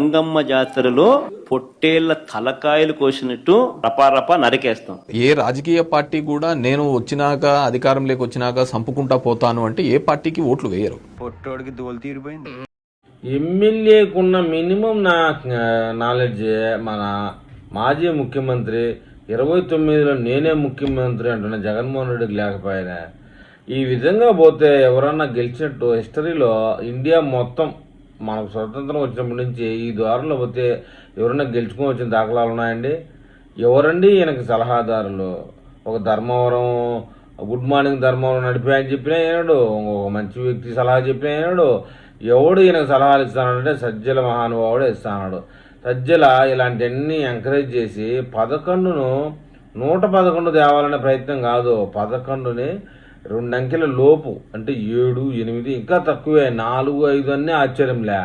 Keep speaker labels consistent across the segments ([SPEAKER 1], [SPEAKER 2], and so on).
[SPEAKER 1] గంగమ్మ జాతరలో పొట్టేళ్ల తలకాయలు కోసినట్టు రపారపా నరికేస్తాం.
[SPEAKER 2] ఏ రాజకీయ పార్టీ కూడా నేను వచ్చినాక అధికారంలోకి వచ్చినాక సంపుకుంటా పోతాను అంటే ఏ పార్టీకి ఓట్లు వేయరు.
[SPEAKER 3] పొట్టోడికి దోలు తీరిపోయింది.
[SPEAKER 4] ఎమ్మెల్యేకున్న మినిమం నాలెడ్జ్ మన మాజీ ముఖ్యమంత్రి 29లో నేనే ముఖ్యమంత్రి అంటున్న జగన్మోహన్ రెడ్డికి లేకపోయినా ఈ విధంగా పోతే ఎవరన్నా గెలిచినట్టు హిస్టరీలో ఇండియా మొత్తం మనకు స్వతంత్రం వచ్చినప్పటి నుంచి ఈ ద్వారంలో పోతే ఎవరన్నా గెలుచుకొని వచ్చిన దాఖలాలు ఉన్నాయండి? ఎవరండి ఈయనకి సలహాదారులు? ఒక ధర్మవరం గుడ్ మార్నింగ్ ధర్మవరం నడిపాయని చెప్పినా ఏనాడు, ఒక మంచి వ్యక్తి సలహా చెప్పినా ఏనాడు, ఎవడు ఈయనకు సలహాలు ఇస్తానంటే సజ్జల మహానుభావుడే ఇస్తాడు. సజ్జల ఇలాంటివన్నీ ఎంకరేజ్ చేసి 111 తేవాలనే ప్రయత్నం కాదు, 11ని 2 అంకెల లోపు అంటే 7, 8 ఇంకా తక్కువే, 4, 5 అన్నీ ఆశ్చర్యంలే.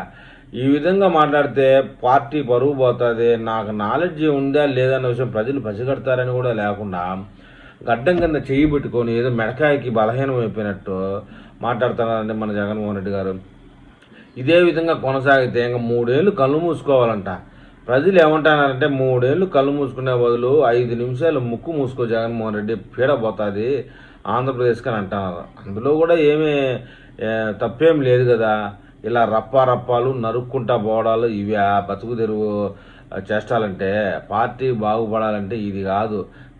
[SPEAKER 4] ఈ విధంగా మాట్లాడితే పార్టీ పరువు పోతుంది. నాకు నాలెడ్జ్ ఉందా లేదన్న విషయం ప్రజలు పసిగడతారని కూడా లేకుండా గడ్డం కింద చేయి పెట్టుకొని ఏదో మెడకాయకి బలహీనం అయిపోయినట్టు మాట్లాడుతున్నారండి మన జగన్మోహన్ రెడ్డి గారు. ఇదే విధంగా కొనసాగితే ఇంకా 3 ఏళ్ళు కళ్ళు మూసుకోవాలంట. ప్రజలు ఏమంటున్నారంటే 3 ఏళ్ళు కళ్ళు మూసుకునే బదులు 5 నిమిషాలు ముక్కు మూసుకో జగన్మోహన్ రెడ్డి, పీడపోతుంది ఆంధ్రప్రదేశ్కి అని అంటున్నారు. అందులో కూడా ఏమీ తప్పేం లేదు కదా. ఇలా రప్పాలు నరుక్కుంటా పోవడాలు ఇవి బతుకు తెరువు చేష్టాలంటే, పార్టీ బాగుపడాలంటే ఇది కాదు.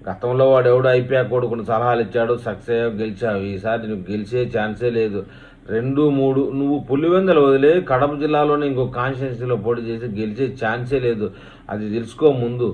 [SPEAKER 4] గతంలో వాడు ఎవడో అయిపోయాక కొడుకుని సలహాలు ఇచ్చాడు, సక్సెస్ గెలిచావు. ఈసారి నువ్వు గెలిచే ఛాన్సే లేదు. 2, 3 నువ్వు పులివెందులు వదిలే కడప జిల్లాలోనే ఇంకో కాన్స్టిట్యున్సీలో పోటీ చేసి గెలిచే ఛాన్సే లేదు. అది తెలుసుకో ముందు.